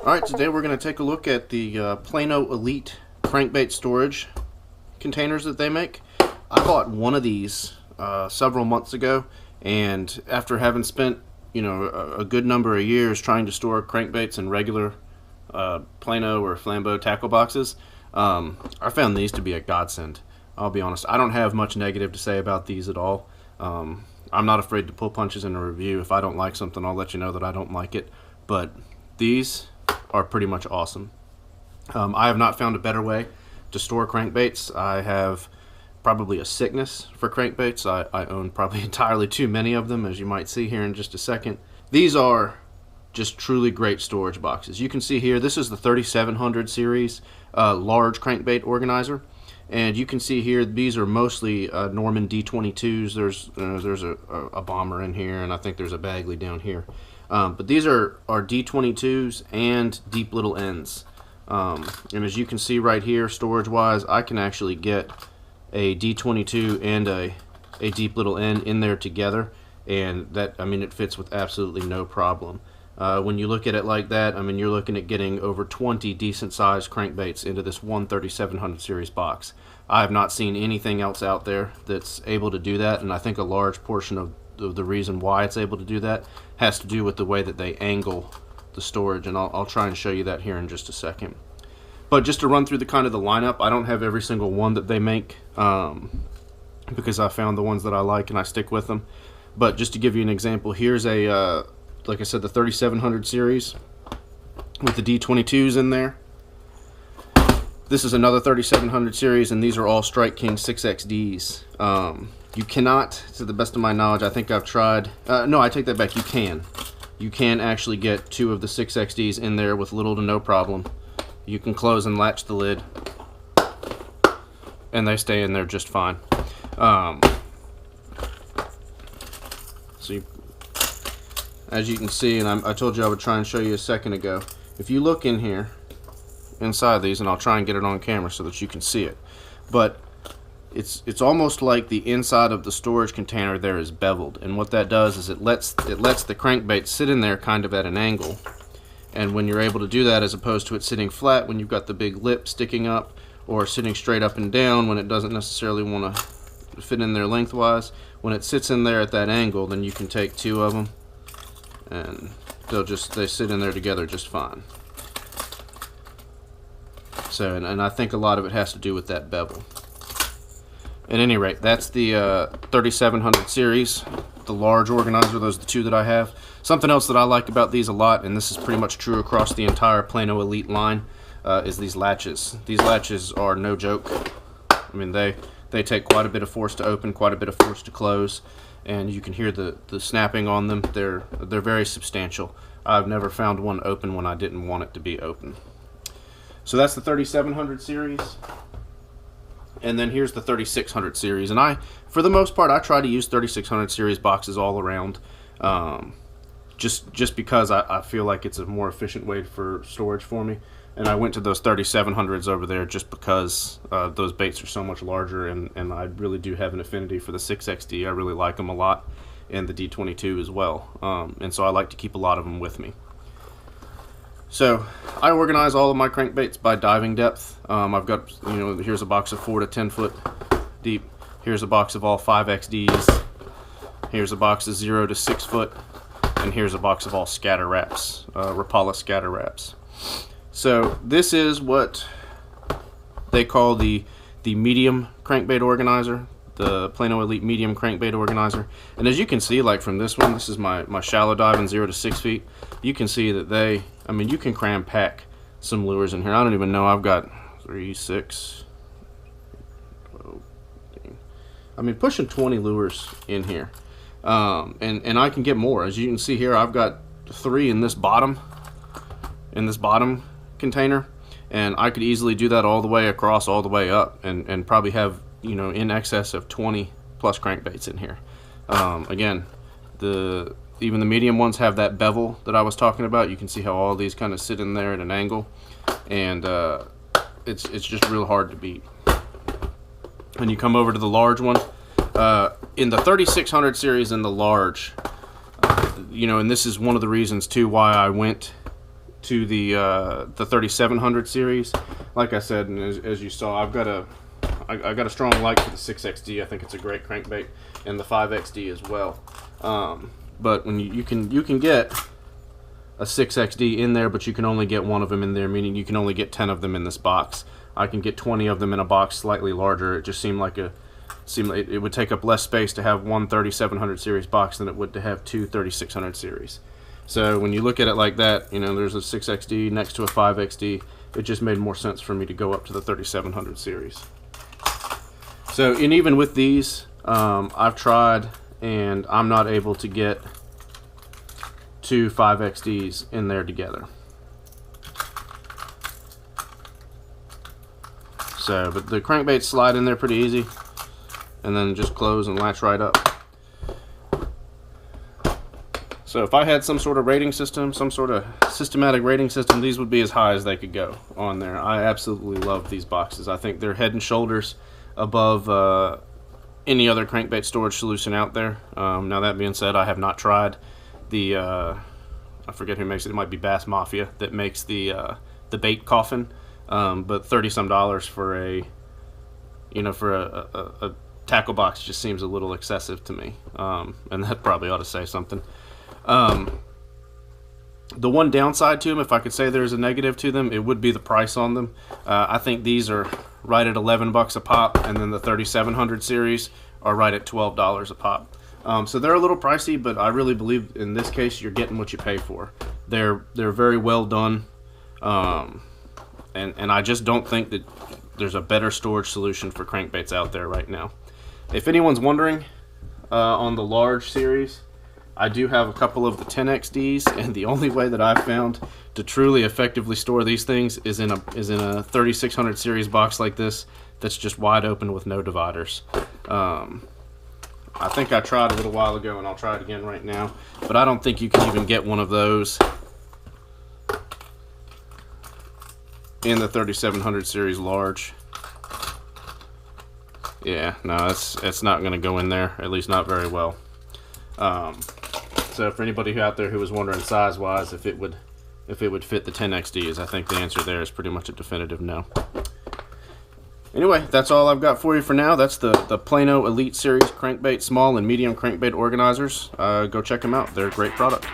Alright, today we're going to take a look at the Plano Elite crankbait storage containers that they make. I bought one of these several months ago, and after having spent a good number of years trying to store crankbaits in regular Plano or Flambeau tackle boxes, I found these to be a godsend. I'll be honest, I don't have much negative to say about these at all. I'm not afraid to pull punches in a review. If I don't like something, I'll let you know that I don't like it, but these are pretty much awesome. I have not found a better way to store crankbaits. I have probably a sickness for crankbaits. I own probably entirely too many of them, as you might see here in just a second. These are just truly great storage boxes. You can see here, this is the 3700 series large crankbait organizer, and you can see here these are mostly Norman D22s. There's a bomber in here, and I think there's a Bagley down here. But these are D22s and deep little ends. And as you can see right here, storage wise, I can actually get a D22 and a deep little end in there together, and that, I mean, it fits with absolutely no problem. When you look at it like that, I mean, you're looking at getting over 20 decent sized crankbaits into this one 3700 series box. I have not seen anything else out there that's able to do that, and I think a large portion of the reason why it's able to do that has to do with the way that they angle the storage, and I'll try and show you that here in just a second. But just to run through the kind of the lineup, I don't have every single one that they make because I found the ones that I like and I stick with them. But just to give you an example, here's a like I said, the 3700 series with the D22s in there. This is another 3700 series, and these are all Strike King 6XDs. You cannot, to the best of my knowledge, I think I've tried, no, I take that back, you can. You can actually get two of the 6XDs in there with little to no problem. You can close and latch the lid, and they stay in there just fine. As you can see, and I told you I would try and show you a second ago, if you look in here, inside these, and I'll try and get it on camera so that you can see it, but it's almost like the inside of the storage container there is beveled, and what that does is it lets the crankbait sit in there kind of at an angle. And when you're able to do that, as opposed to it sitting flat when you've got the big lip sticking up, or sitting straight up and down when it doesn't necessarily want to fit in there lengthwise, when it sits in there at that angle, then you can take two of them and they sit in there together just fine. So, and I think a lot of it has to do with that bevel. At any rate, that's the 3700 series, the large organizer. Those are the two that I have. Something else that I like about these a lot, and this is pretty much true across the entire Plano Elite line, is these latches. These latches are no joke. I mean, they take quite a bit of force to open, quite a bit of force to close, and you can hear the snapping on them. They're very substantial. I've never found one open when I didn't want it to be open. So that's the 3700 series. And then here's the 3600 series, and for the most part, I try to use 3600 series boxes all around, just because I feel like it's a more efficient way for storage for me. And I went to those 3700s over there just because those baits are so much larger, and I really do have an affinity for the 6XD. I really like them a lot, and the D22 as well, and so I like to keep a lot of them with me. So I organize all of my crankbaits by diving depth. I've got, here's a box of 4 to 10 foot deep. Here's a box of all 5XDs. Here's a box of 0 to 6 foot. And here's a box of all scatter wraps, Rapala scatter wraps. So this is what they call the medium crankbait organizer, the Plano Elite medium crankbait organizer. And as you can see, like from this one, this is my shallow diving 0 to 6 feet. You can see that you can cram pack some lures in here. I don't even know, I've got 3, 6, 12, I mean, pushing 20 lures in here. And I can get more. As you can see here, I've got 3 in this bottom container, and I could easily do that all the way across, all the way up, and probably have, in excess of 20 plus crankbaits in here. Again, even the medium ones have that bevel that I was talking about. You can see how all these kind of sit in there at an angle, and it's just real hard to beat. And you come over to the large one, in the 3600 series in the large, and this is one of the reasons too why I went to the 3700 series. Like I said, and as you saw, I got a strong like for the 6XD. I think it's a great crankbait, and the 5XD as well. But when you can get a 6XD in there, but you can only get one of them in there, meaning you can only get 10 of them in this box. I can get 20 of them in a box slightly larger. It just seemed like it would take up less space to have one 3700 series box than it would to have two 3600 series. So when you look at it like that, you know, there's a 6XD next to a 5XD. It just made more sense for me to go up to the 3700 series. So, and even with these, I've tried and I'm not able to get two 5XDs in there together. So, but the crankbaits slide in there pretty easy, and then just close and latch right up. So if I had some sort of rating system, some sort of systematic rating system, these would be as high as they could go on there. I absolutely love these boxes. I think they're head and shoulders above any other crankbait storage solution out there. Now that being said, I have not tried the I forget who makes it. It might be Bass Mafia that makes the bait coffin, but $30 some for a tackle box just seems a little excessive to me, and that probably ought to say something. The one downside to them, if I could say there's a negative to them, it would be the price on them. I think these are right at 11 bucks a pop, and then the 3700 series are right at $12 a pop. So they're a little pricey, but I really believe in this case you're getting what you pay for. They're very well done, and I just don't think that there's a better storage solution for crankbaits out there right now. If anyone's wondering, on the large series, I do have a couple of the 10XDs, and the only way that I've found to truly effectively store these things is in a 3600 series box like this that's just wide open with no dividers. I think I tried a little while ago, and I'll try it again right now, but I don't think you can even get one of those in the 3700 series large. Yeah, no, it's not going to go in there, at least not very well. So for anybody out there who was wondering size-wise if it would fit the 10XDs, I think the answer there is pretty much a definitive no. Anyway, that's all I've got for you for now. That's the Plano Elite Series crankbait, small and medium crankbait organizers. Go check them out. They're a great product.